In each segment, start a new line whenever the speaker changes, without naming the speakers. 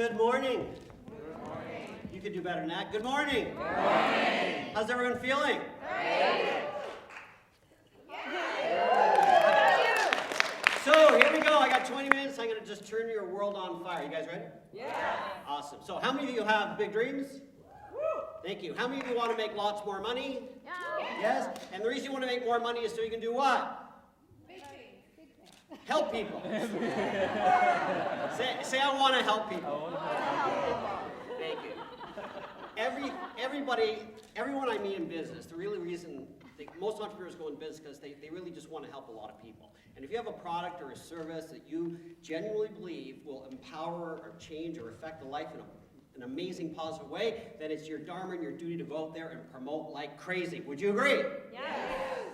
Good morning. Good morning. You could do better than that. Good morning. Good morning. How's everyone feeling? Great. So here we go. I got 20 minutes. I'm going to just turn your world on fire. You guys ready? Yeah. Awesome. So how many of you have big dreams? Thank you. How many of you want to make lots more money? Yeah. Yes. And the reason you want to make more money is so you can do what? Help people. say I want to help people. Thank you. Everyone I meet in business, the really reason most entrepreneurs go in business because they really just want to help a lot of people. And if you have a product or a service that you genuinely believe will empower or change or affect a life in an amazing positive way, then it's your dharma and your duty to go out there and promote like crazy. Would you agree? Yes.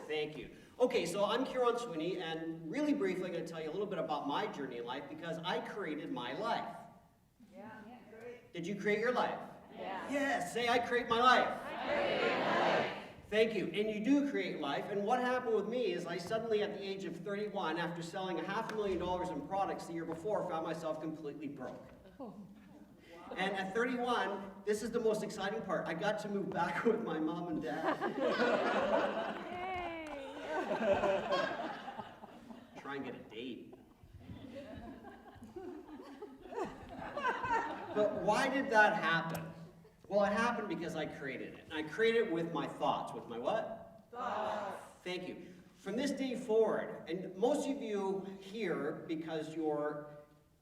Thank you. Okay, so I'm Kieron Sweeney, and really briefly I'm going to tell you a little bit about my journey in life because I created my life. Yeah. Did you create your life? Yeah. Yes, say I create my life. I create my life. Thank you. And you do create life, and what happened with me is I suddenly at the age of 31, after selling $500,000 in products the year before, found myself completely broke. Oh. And at 31, this is the most exciting part. I got to move back with my mom and dad. Try and get a date. But why did that happen? Well, it happened because I created it. And I created it with my thoughts. With my what? Thoughts. Thank you. From this day forward, and most of you here, because you're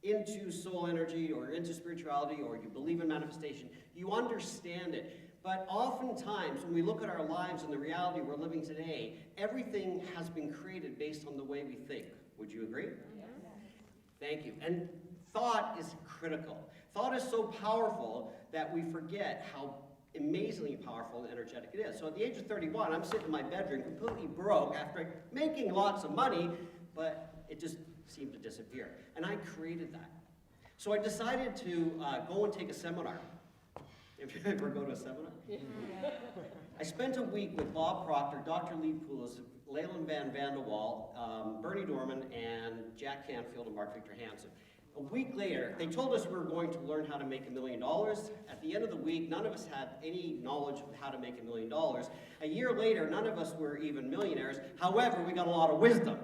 into soul energy or into spirituality or you believe in manifestation, you understand it. But oftentimes, when we look at our lives and the reality we're living today, everything has been created based on the way we think. Would you agree? Yes. Thank you. And thought is critical. Thought is so powerful that we forget how amazingly powerful and energetic it is. So at the age of 31, I'm sitting in my bedroom completely broke after making lots of money, but it just seemed to disappear. And I created that. So I decided to go and take a seminar. If you ever go to a seminar? Yeah. I spent a week with Bob Proctor, Dr. Lee Poulos, Leyland Van Vanderwall, Bernie Dorman, and Jack Canfield and Mark Victor Hansen. A week later, they told us we were going to learn how to make $1 million. At the end of the week, none of us had any knowledge of how to make $1 million. A year later, none of us were even millionaires. However, we got a lot of wisdom.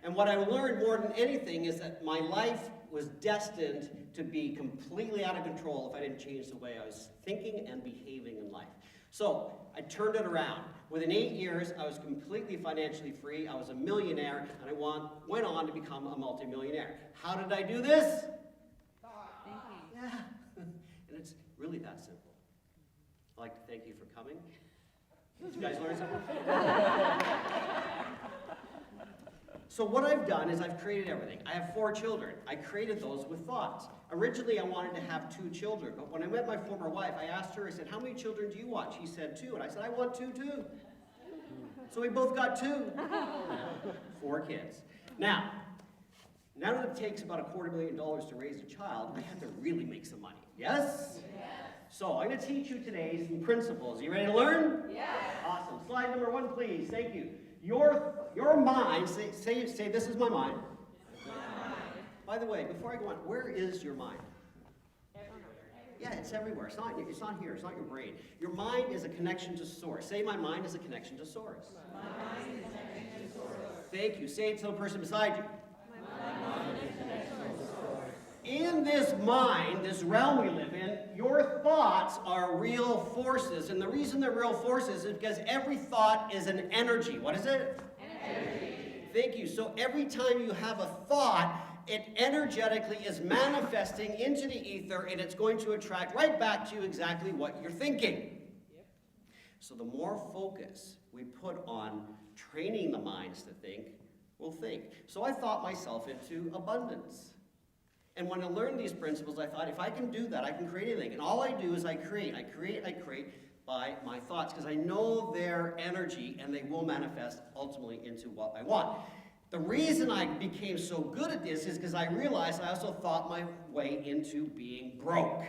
And what I learned more than anything is that my life was destined to be completely out of control if I didn't change the way I was thinking and behaving in life. So I turned it around. Within 8 years, I was completely financially free. I was a millionaire, and I went on to become a multimillionaire. How did I do this? Yeah. And it's really that simple. I'd like to thank you for coming. Did you guys learn something? So what I've done is I've created everything. I have 4 children. I created those with thoughts. Originally, I wanted to have 2 children, but when I met my former wife, I asked her, I said, how many children do you want? She said 2, and I said, I want 2 too. So we both got 2. 4 kids. Now that it takes about $250,000 to raise a child, I have to really make some money. Yes? Yes. So I'm going to teach you today some principles. You ready to learn? Yes. Awesome. Slide number 1, please. Thank you. Your mind, say this is my mind. By the way, before I go on, where is your mind? Everywhere. Yeah, it's everywhere. It's not here. It's not your brain. Your mind is a connection to source. Say my mind is a connection to source. My mind is a connection to source. Thank you. Say it to the person beside you. My mind is a connection to source. In this mind, this realm we live in, your thoughts are real forces. And the reason they're real forces is because every thought is an energy. What is it? Energy. Thank you. So every time you have a thought, it energetically is manifesting into the ether, and it's going to attract right back to you exactly what you're thinking. Yep. So the more focus we put on training the minds to think, we'll think. So I thought myself into abundance. And when I learned these principles, I thought, if I can do that, I can create anything. And all I do is I create by my thoughts, because I know their energy, and they will manifest ultimately into what I want. The reason I became so good at this is because I realized I also thought my way into being broke.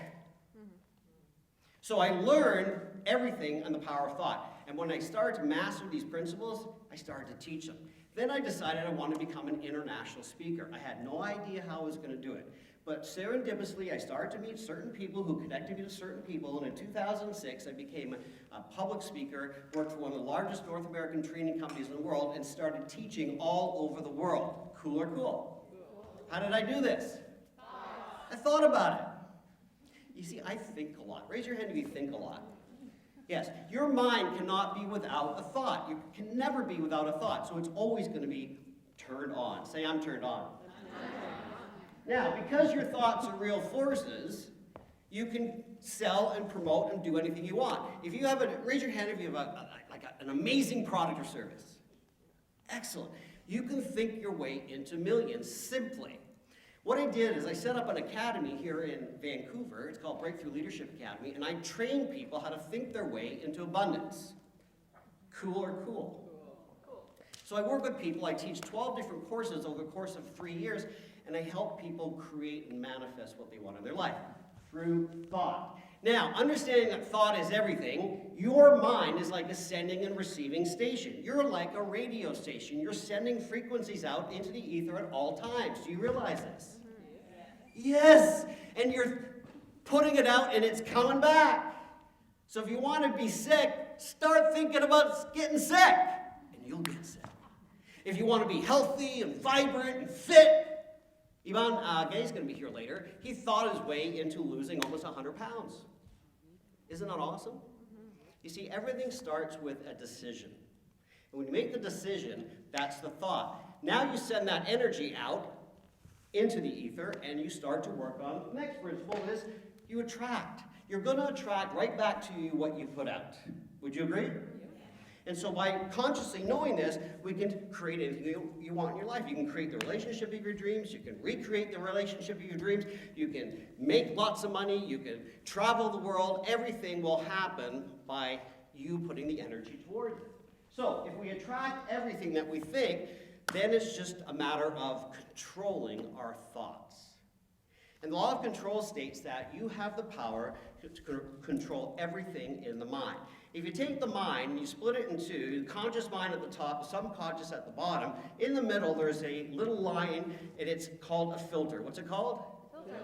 So I learned everything on the power of thought. And when I started to master these principles, I started to teach them. Then I decided I wanted to become an international speaker. I had no idea how I was going to do it. But serendipitously, I started to meet certain people who connected me to certain people, and in 2006, I became a public speaker, worked for one of the largest North American training companies in the world, and started teaching all over the world. Cool or cool? How did I do this? I thought about it. You see, I think a lot. Raise your hand if you think a lot. Yes, your mind cannot be without a thought. You can never be without a thought, so it's always going to be turned on. Say, I'm turned on. Now, because your thoughts are real forces, you can sell and promote and do anything you want. If you have raise your hand if you have an amazing product or service. Excellent. You can think your way into millions simply. What I did is I set up an academy here in Vancouver. It's called Breakthrough Leadership Academy, and I train people how to think their way into abundance. Cool or cool? Cool. So I work with people. I teach 12 different courses over the course of 3 years, and I help people create and manifest what they want in their life through thought. Now, understanding that thought is everything, your mind is like a sending and receiving station. You're like a radio station. You're sending frequencies out into the ether at all times. Do you realize this? Yes! And you're putting it out and it's coming back. So if you want to be sick, start thinking about getting sick, and you'll get sick. If you want to be healthy and vibrant and fit, Ivan Gay's going to be here later. He thought his way into losing almost 100 pounds. Isn't that awesome? You see, everything starts with a decision. And when you make the decision, that's the thought. Now you send that energy out into the ether, and you start to work on the next principle is you attract. You're going to attract right back to you what you put out. Would you agree? And so by consciously knowing this, we can create anything you want in your life. You can create the relationship of your dreams. You can recreate the relationship of your dreams. You can make lots of money. You can travel the world. Everything will happen by you putting the energy towards it. So if we attract everything that we think, then it's just a matter of controlling our thoughts. And the law of control states that you have the power to control everything in the mind. If you take the mind and you split it in two, conscious mind at the top, subconscious at the bottom, in the middle there's a little line, and it's called a filter. What's it called? Filter.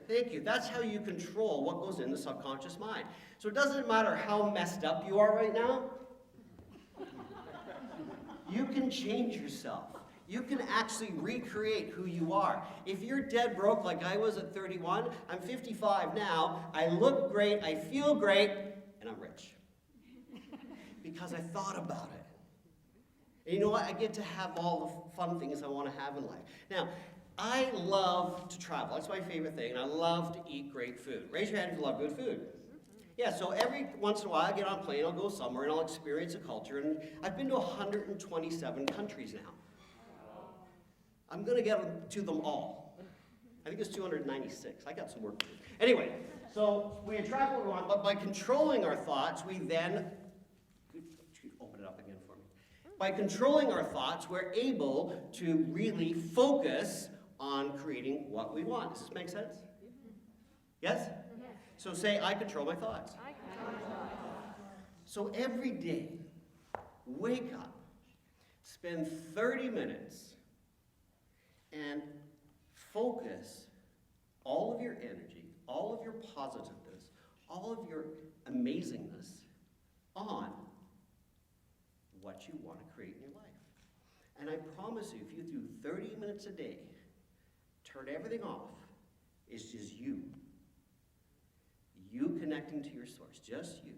Thank you. That's how you control what goes in the subconscious mind. So it doesn't matter how messed up you are right now. You can change yourself. You can actually recreate who you are. If you're dead broke like I was at 31, I'm 55 now, I look great, I feel great, and I'm rich. Because I thought about it. And you know what? I get to have all the fun things I want to have in life. Now, I love to travel. That's my favorite thing. And I love to eat great food. Raise your hand if you love good food. Yeah, so every once in a while I get on a plane, I'll go somewhere, and I'll experience a culture. And I've been to 127 countries now. I'm going to get to them all. I think it's 296. I got some work to do. Anyway, so we attract what we want, but by controlling our thoughts, we then... Open it up again for me. By controlling our thoughts, we're able to really focus on creating what we want. Does this make sense? Yes? So say, I control my thoughts. I control my thoughts. So every day, wake up, spend 30 minutes, and focus all of your energy, all of your positiveness, all of your amazingness on what you want to create in your life. And I promise you, if you do 30 minutes a day, turn everything off, it's just you. You connecting to your source, just you.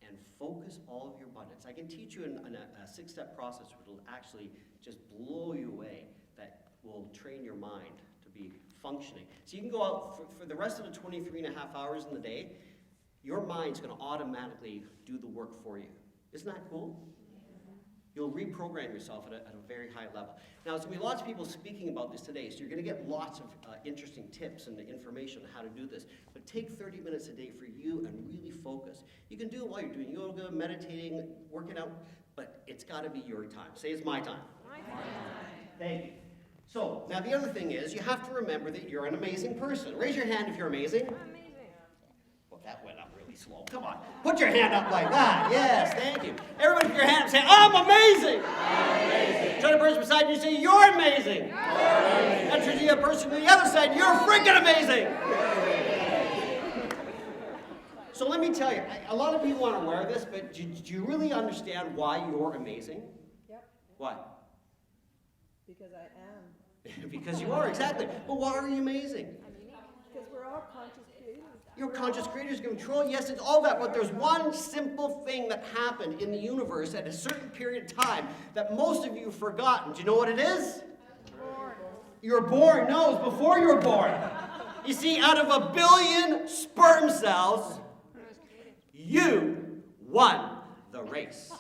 And focus all of your abundance. I can teach you a 6-step process which will actually just blow you away, that will train your mind to be functioning. So you can go out for the rest of the 23 and a half hours in the day, your mind's going to automatically do the work for you. Isn't that cool? You'll reprogram yourself at a very high level. Now, there's going to be lots of people speaking about this today, so you're going to get lots of interesting tips and information on how to do this. But take 30 minutes a day for you and really focus. You can do it while you're doing yoga, meditating, working out, but it's got to be your time. Say, it's my time. My time. Thank you. So, now the other thing is, you have to remember that you're an amazing person. Raise your hand if you're amazing. I'm amazing. Well, that went up really slow. Come on. Put your hand up like that. Yes, thank you. Everybody put your hand up and say, I'm amazing. I'm amazing. Try to person beside you, say, you're amazing. And to the person on the other side, you're freaking amazing. So let me tell you, a lot of people aren't aware of this, but do you really understand why you're amazing?
Yep.
Why?
Because I am.
Because you are, exactly. But why are you amazing?
Because we're all conscious creators.
You're conscious creators, control, yes, it's all that, but there's one simple thing that happened in the universe at a certain period of time that most of you have forgotten. Do you know what it is?
Born.
You were born. No, it was before you were born. You see, out of 1 billion sperm cells, you won the race.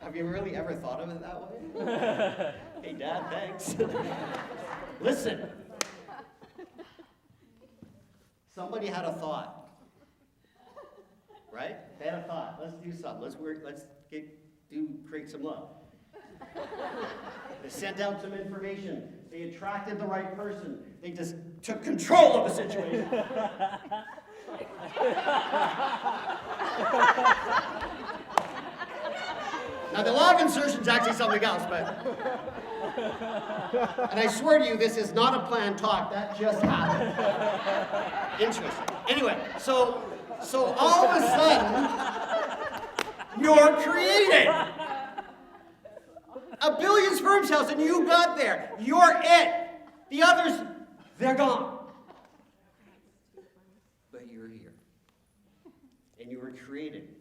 Have you really ever thought of it that way? Hey, Dad, thanks. Listen. Somebody had a thought. Right? They had a thought. Let's do something. Let's create some love. They sent out some information. They attracted the right person. They just took control of the situation. Now, the law of insertion is actually something else, but... And I swear to you, this is not a planned talk. That just happened. Interesting. Anyway, so all of a sudden, you're created. 1 billion sperm cells, and you got there. You're it. The others, they're gone. But you're here. And you were created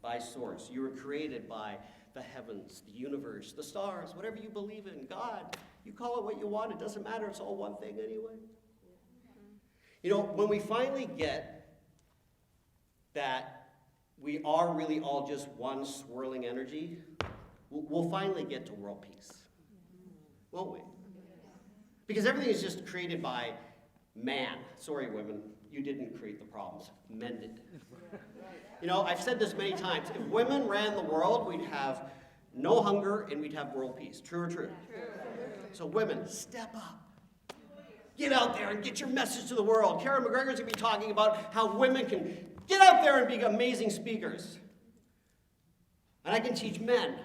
by Source. You were created by the heavens, the universe, the stars, whatever you believe in, God. You call it what you want. It doesn't matter. It's all one thing anyway. You know, when we finally get that we are really all just one swirling energy, we'll finally get to world peace. Won't we? Because everything is just created by man. Sorry, women, you didn't create the problems. Men did. You know, I've said this many times. If women ran the world, we'd have no hunger and we'd have world peace. True or true? True. So women, step up. Get out there and get your message to the world. Kieron McGregor's going to be talking about how women can get out there and be amazing speakers. And I can teach men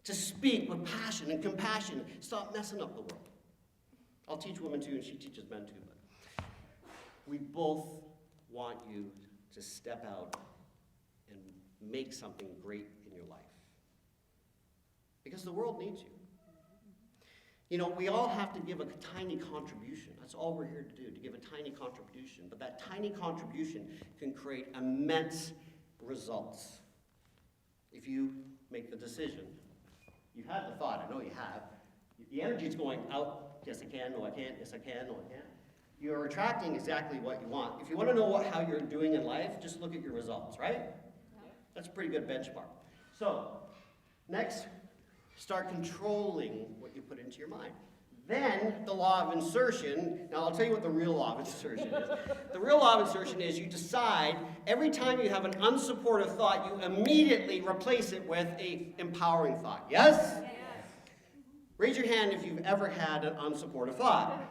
to speak with passion and compassion. Stop messing up the world. I'll teach women too, and she teaches men too. But we both want you to step out and make something great in your life. Because the world needs you. You know, we all have to give a tiny contribution. That's all we're here to do, to give a tiny contribution. But that tiny contribution can create immense results. If you make the decision, you've had the thought, I know you have. The energy's going out, yes I can, no I can't, yes I can, no I can't. You're attracting exactly what you want. If you want to know how you're doing in life, just look at your results, right? That's a pretty good benchmark. So, next, start controlling what you put into your mind. Then, the law of insertion. Now, I'll tell you what the real law of insertion is. The real law of insertion is you decide every time you have an unsupportive thought, you immediately replace it with an empowering thought. Yes? Yes. Raise your hand if you've ever had an unsupportive thought.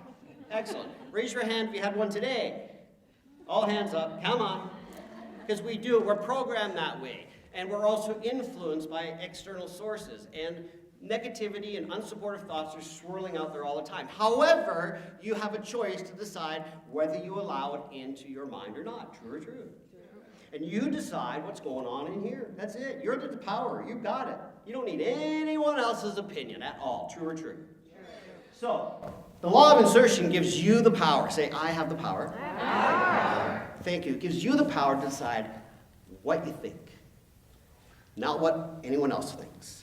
Excellent. Raise your hand if you had one today. All hands up. Come on. Because we do. We're programmed that way. And we're also influenced by external sources. And negativity and unsupportive thoughts are swirling out there all the time. However, you have a choice to decide whether you allow it into your mind or not. True or true? And you decide what's going on in here. That's it. You're the power. You got it. You don't need anyone else's opinion at all. True or true? So, the law of insertion gives you the power. Say, I have the power. I have the power. Thank you. It gives you the power to decide what you think, not what anyone else thinks.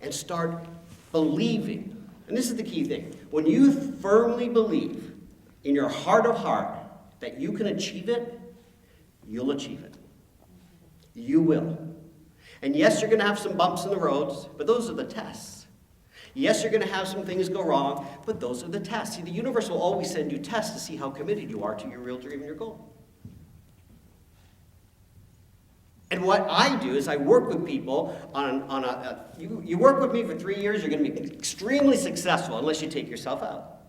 And start believing. And this is the key thing. When you firmly believe in your heart of heart that you can achieve it, you'll achieve it. You will. And yes, you're going to have some bumps in the roads, but those are the tests. Yes, you're going to have some things go wrong, but those are the tests. See, the universe will always send you tests to see how committed you are to your real dream and your goal. And what I do is I work with people you work with me for 3 years, you're going to be extremely successful unless you take yourself out.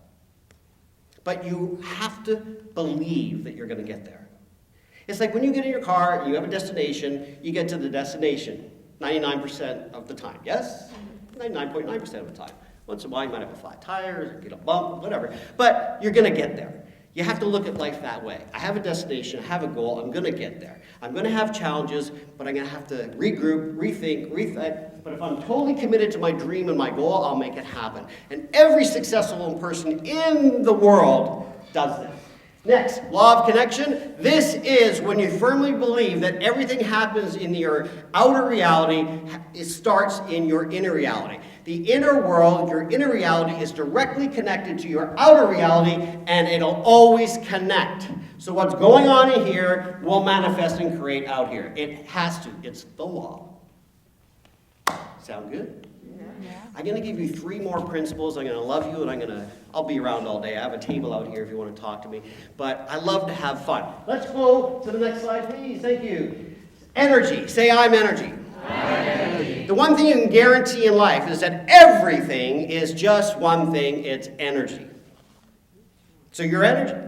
But you have to believe that you're going to get there. It's like when you get in your car, you have a destination, you get to the destination 99% of the time, yes? 99.9% of the time. Once in a while, you might have a flat tire, or get a bump, whatever. But you're going to get there. You have to look at life that way. I have a destination, I have a goal, I'm going to get there. I'm going to have challenges, but I'm going to have to regroup, rethink. But if I'm totally committed to my dream and my goal, I'll make it happen. And every successful person in the world does this. Next, law of connection. This is when you firmly believe that everything happens in your outer reality, it starts in your inner reality. The inner world, your inner reality, is directly connected to your outer reality, and it'll always connect. So what's going on in here will manifest and create out here. It has to. It's the law. Sound good?
Yeah.
I'm going to give you 3 more principles. I'm going to love you, and I'll be around all day. I have a table out here if you want to talk to me. But I love to have fun. Let's go to the next slide, please. Thank you. Energy. Say, I'm energy. The one thing you can guarantee in life is that everything is just one thing. It's energy. So you're energy.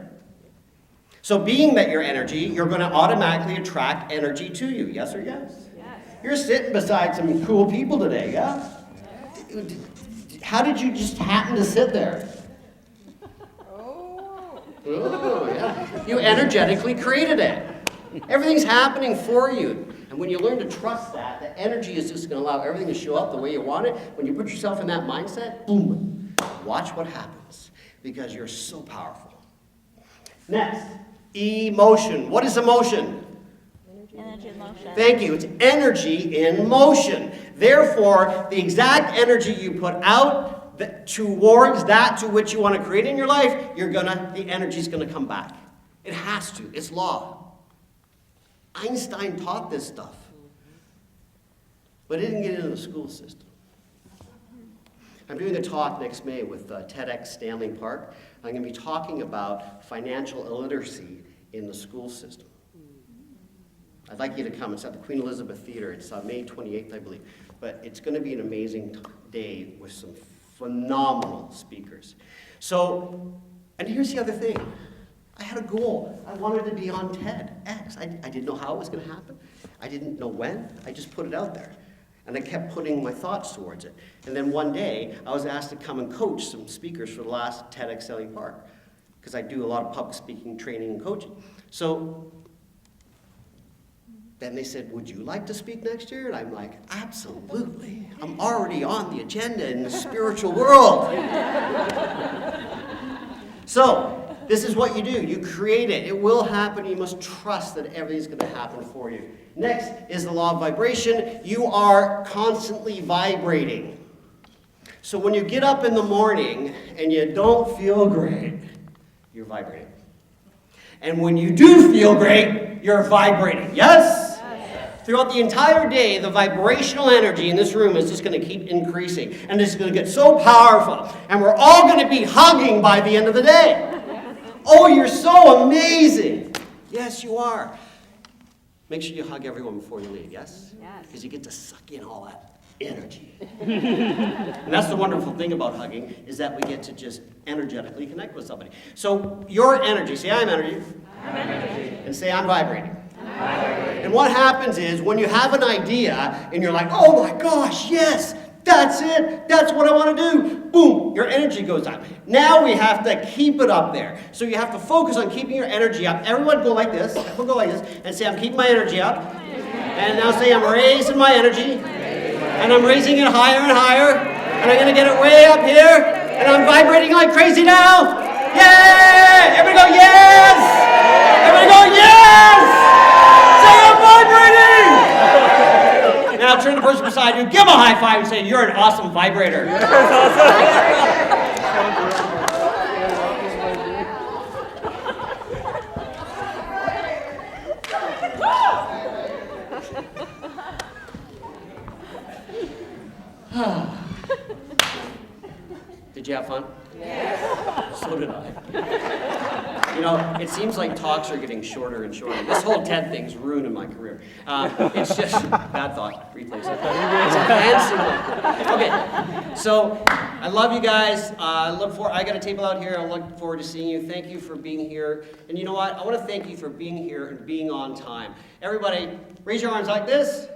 So being that you're energy, you're going to automatically attract energy to you. Yes or yes?
Yes.
You're sitting beside some cool people today, yeah? How did you just happen to sit there?
Oh.
Oh, yeah. You energetically created it. Everything's happening for you. And when you learn to trust that, the energy is just going to allow everything to show up the way you want it. When you put yourself in that mindset, boom, watch what happens. Because you're so powerful. Next, emotion. What is emotion?
Energy in motion.
Thank you. It's energy in motion. Therefore, the exact energy you put out towards that to which you want to create in your life, the energy's going to come back. It has to. It's law. Einstein taught this stuff, but it didn't get into the school system. I'm doing a talk next May with TEDx Stanley Park. I'm going to be talking about financial illiteracy in the school system. I'd like you to come. It's at the Queen Elizabeth Theater. It's on May 28th, I believe. But it's going to be an amazing day with some phenomenal speakers. So, and here's the other thing. I had a goal. I wanted to be on TEDx. I didn't know how it was going to happen. I didn't know when. I just put it out there. And I kept putting my thoughts towards it. And then one day, I was asked to come and coach some speakers for the last TEDx Stanley Park. Because I do a lot of public speaking, training, and coaching. So then they said, would you like to speak next year? And I'm like, absolutely. I'm already on the agenda in the spiritual world. So, this is what you do. You create it. It will happen. You must trust that everything's going to happen for you. Next is the law of vibration. You are constantly vibrating. So when you get up in the morning and you don't feel great, you're vibrating. And when you do feel great, you're vibrating. Yes? Throughout the entire day, the vibrational energy in this room is just going to keep increasing. And it's going to get so powerful. And we're all going to be hugging by the end of the day. Oh, you're so amazing. Yes, you are. Make sure you hug everyone before you leave, yes?
Yes.
Because you get to suck in all that energy. And that's the wonderful thing about hugging, is that we get to just energetically connect with somebody. So your energy, say I'm energy.
I'm energy.
And say I'm vibrating. And what happens is when you have an idea and you're like, oh my gosh, yes, that's it. That's what I want to do. Boom, your energy goes up. Now we have to keep it up there. So you have to focus on keeping your energy up. Everyone go like this. Everyone go like this and say, I'm keeping my energy up. And now say, I'm raising my energy. And I'm raising it higher and higher. And I'm going to get it way up here. And I'm vibrating like crazy now. Yay! Everybody go, yes! Everybody go, yes! I'm vibrating! Now turn to the person beside you, give them a high five and say, you're an awesome vibrator. Did you have fun? Yes. So did I. You know, it seems like talks are getting shorter and shorter. This whole TED thing's ruining my career. It's just, bad thought, replace it. Okay, so I love you guys. I got a table out here. I look forward to seeing you. Thank you for being here. And you know what? I want to thank you for being here and being on time. Everybody, raise your arms like this.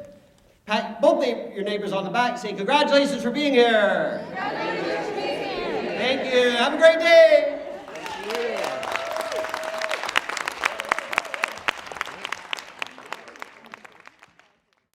Pat both your neighbors on the back and say, congratulations for being here. Congratulations for being here. Thank you. Have a great day.